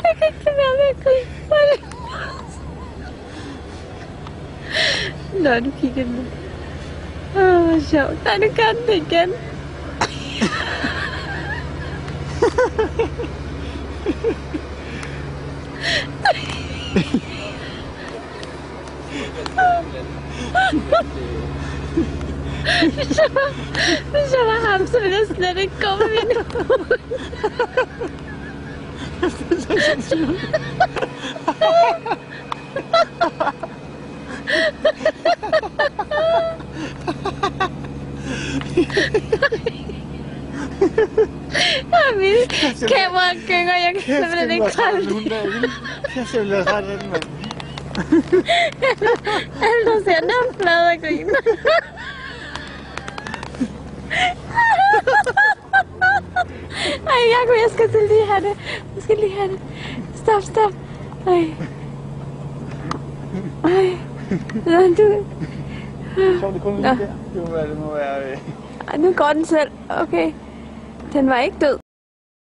Jeg kan ikke lade være med at grine. Nå, du kigger nu. Hvor sjovt. Nej, nu gør den det igen. Hvis jeg var ham, så ville jeg slet ikke gå med min hund. Mine kameraer gynger, jeg kan simpelthen ikke holde det. Jeg skal lade ret af den, mand. Alle der ser den flad og griner. Ej, jeg skal til lige have det. Jeg skal lige have det. Stop. Ej. Nå, du... Sjovt, det kun lige der. Det må være... Nu går den selv. Okay. Den var ikke død.